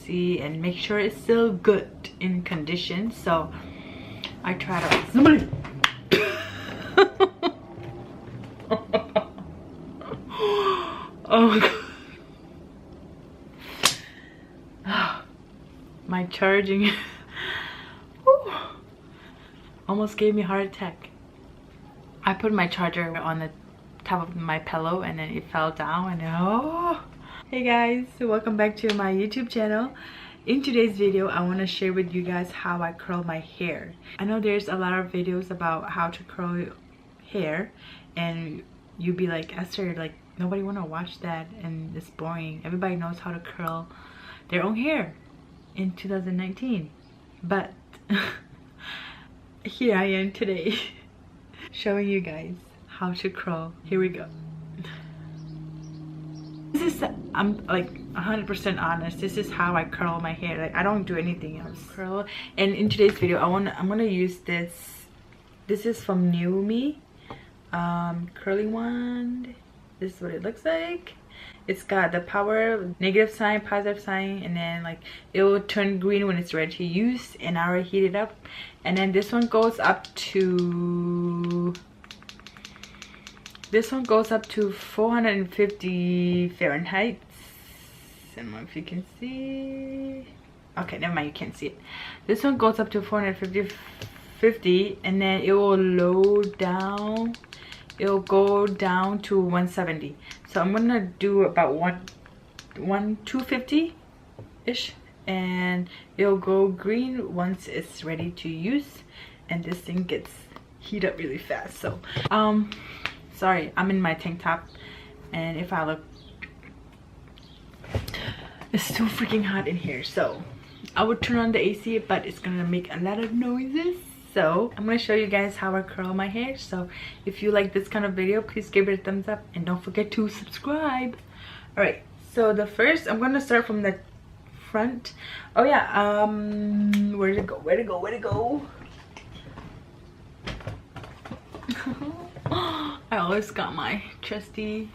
see and make sure it's still good in condition. So I try to somebody oh my god. My charging almost gave me a heart attack. I put my charger on the top of my pillow and then it fell down and oh. Hey guys, welcome back to my YouTube channel. In today's video, I want to share with you guys how I curl my hair. I know there's a lot of videos about how to curl your hair and you'd be like, Esther, like nobody want to watch that and it's boring. Everybody knows how to curl their own hair in 2019. But here I am today showing you guys how to curl. Here we go. This is, I'm like 100% honest, this is how I curl my hair. Like I don't do anything else. Curl. And in today's video I'm gonna use this is from NUME curling wand. This is what it looks like. It's got the power, negative sign, positive sign, and then like it will turn green when it's ready to use, and I already heat it up. And then this one goes up to 450 Fahrenheit. I don't know if you can see. Okay, never mind, you can't see it. This one goes up to 450, and then it will load down. It'll go down to 170. So I'm gonna do about 250 ish, and it'll go green once it's ready to use. And this thing gets heat up really fast. So sorry, I'm in my tank top, and if I look, it's too freaking hot in here. So I would turn on the AC, but it's gonna make a lot of noises. So I'm gonna show you guys how I curl my hair. So if you like this kind of video, please give it a thumbs up and don't forget to subscribe. All right, so the first, I'm gonna start from the front. Oh yeah, where to go? I always got my trusty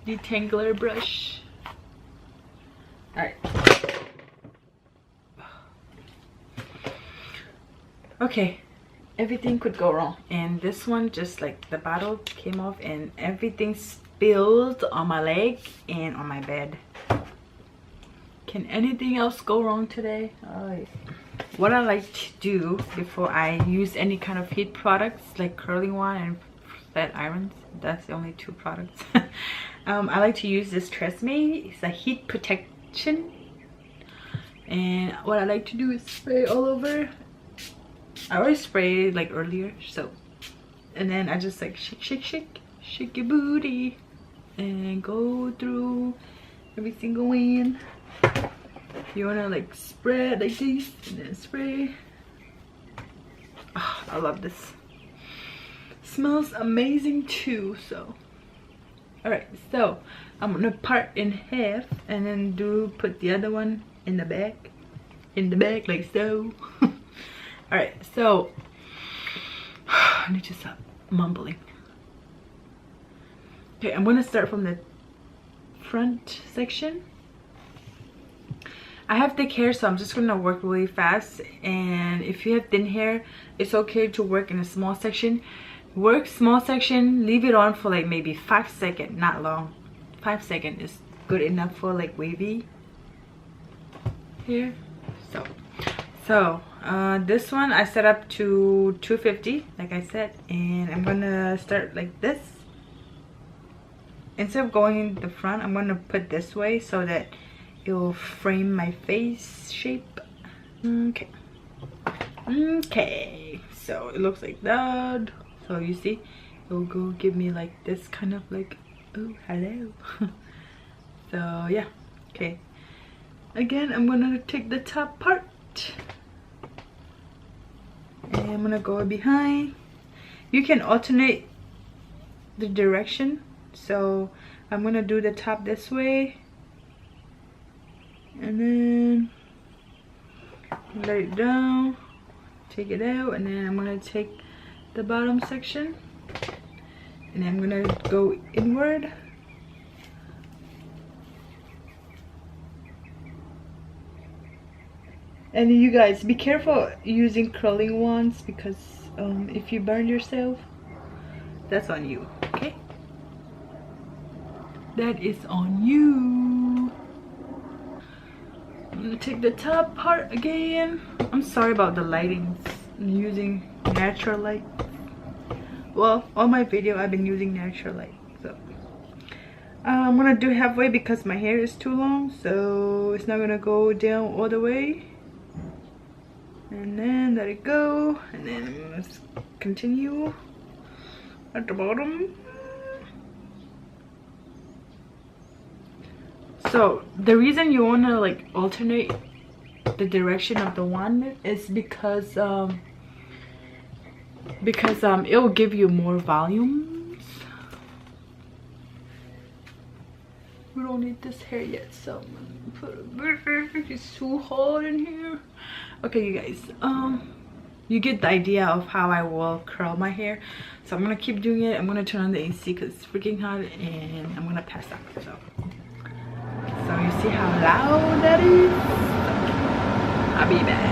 detangler brush. All right. Okay, everything could go wrong, and this one, just like the bottle came off and everything spilled on my leg and on my bed. Can anything else go wrong today? Oh, what I like to do before I use any kind of heat products like curling wand and flat irons, that's the only two products. I like to use this Tresemme. It's a heat protection, and what I like to do is spray all over. I already sprayed like earlier, so, and then I just like shake your booty and go through every single one. You wanna like spread like this and then spray. Oh, I love this. Smells amazing too. So all right, so I'm gonna part in half and then put the other one in the back like so. All right, so I need to stop mumbling. Okay, I'm gonna start from the front section. I have thick hair, so I'm just gonna work really fast. And if you have thin hair, it's okay to work in a small section. Work small section, leave it on for like maybe 5 seconds, not long. 5 seconds is good enough for like wavy hair. So this one I set up to 250 like I said, and I'm gonna start like this. Instead of going in the front, I'm gonna put this way so that it will frame my face shape. Okay, so it looks like that. So you see, it will go give me like this kind of like, oh hello. So yeah, okay, again I'm gonna take the top part and I'm gonna go behind. You can alternate the direction, so I'm gonna do the top this way and then let it down, take it out, and then I'm gonna take the bottom section and I'm gonna go inward And you guys, be careful using curling ones, because if you burn yourself, that's on you. Okay, that is on you. I'm gonna take the top part again. I'm sorry about the lighting. I'm using natural light. Well, all my video I've been using natural light. So I'm gonna do halfway because my hair is too long, so it's not gonna go down all the way. And then let it go, and then let's continue at the bottom. So the reason you want to like alternate the direction of the wand is because it will give you more volumes. We don't need this hair yet, so I'm gonna put a bit. It's too hot in here. Okay, you guys, you get the idea of how I will curl my hair. So I'm gonna keep doing it. I'm gonna turn on the AC because it's freaking hot, and I'm gonna pass out. So you see how loud that is? I'll be back.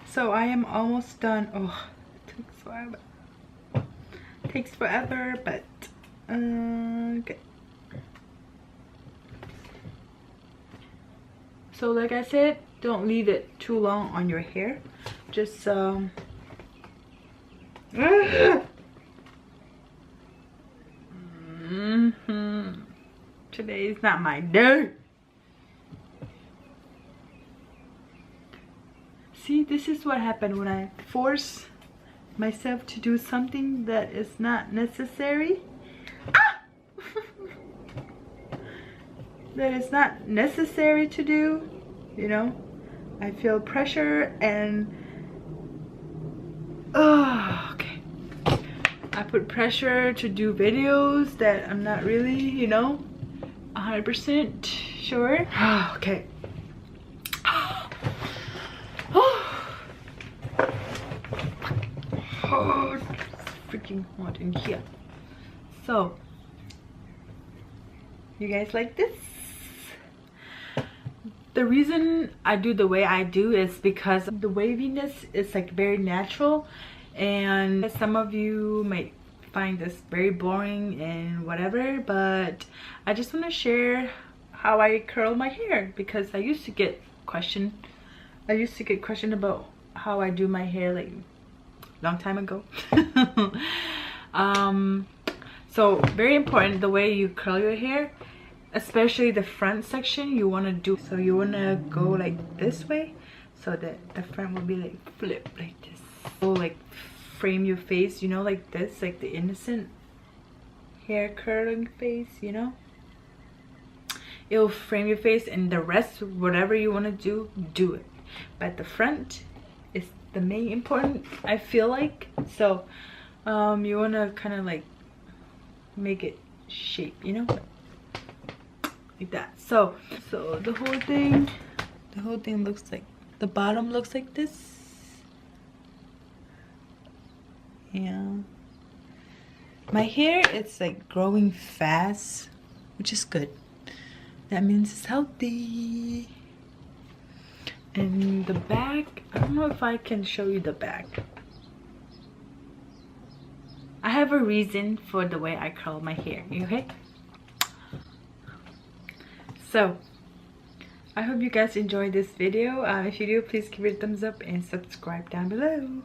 So I am almost done. Oh, it takes forever. It takes forever, but okay. So like I said, don't leave it too long on your hair. Just Today is not my day. See, this is what happened when I force myself to do something that is not necessary. That is not necessary to do, you know. I feel pressure and okay. I put pressure to do videos that I'm not really, you know, 100% sure. Okay. Oh, it's freaking hot in here. So, you guys like this? The reason I do the way I do is because the waviness is like very natural, and some of you might find this very boring and whatever, but I just want to share how I curl my hair, because I used to get questioned about how I do my hair like long time ago. So very important, the way you curl your hair especially the front section, you want to do, so you want to go like this way so that the front will be like flip like this. So like frame your face, you know, like this, like the innocent hair curling face, you know. It'll frame your face, and the rest, whatever you want to do it, but the front is the main important, I feel like. So you want to kind of like make it shape, you know, like that. So the whole thing looks like, the bottom looks like this. Yeah, my hair, it's like growing fast, which is good. That means it's healthy. And the back, I don't know if I can show you the back. I have a reason for the way I curl my hair, okay? So I hope you guys enjoyed this video. If you do, please give it a thumbs up and subscribe down below.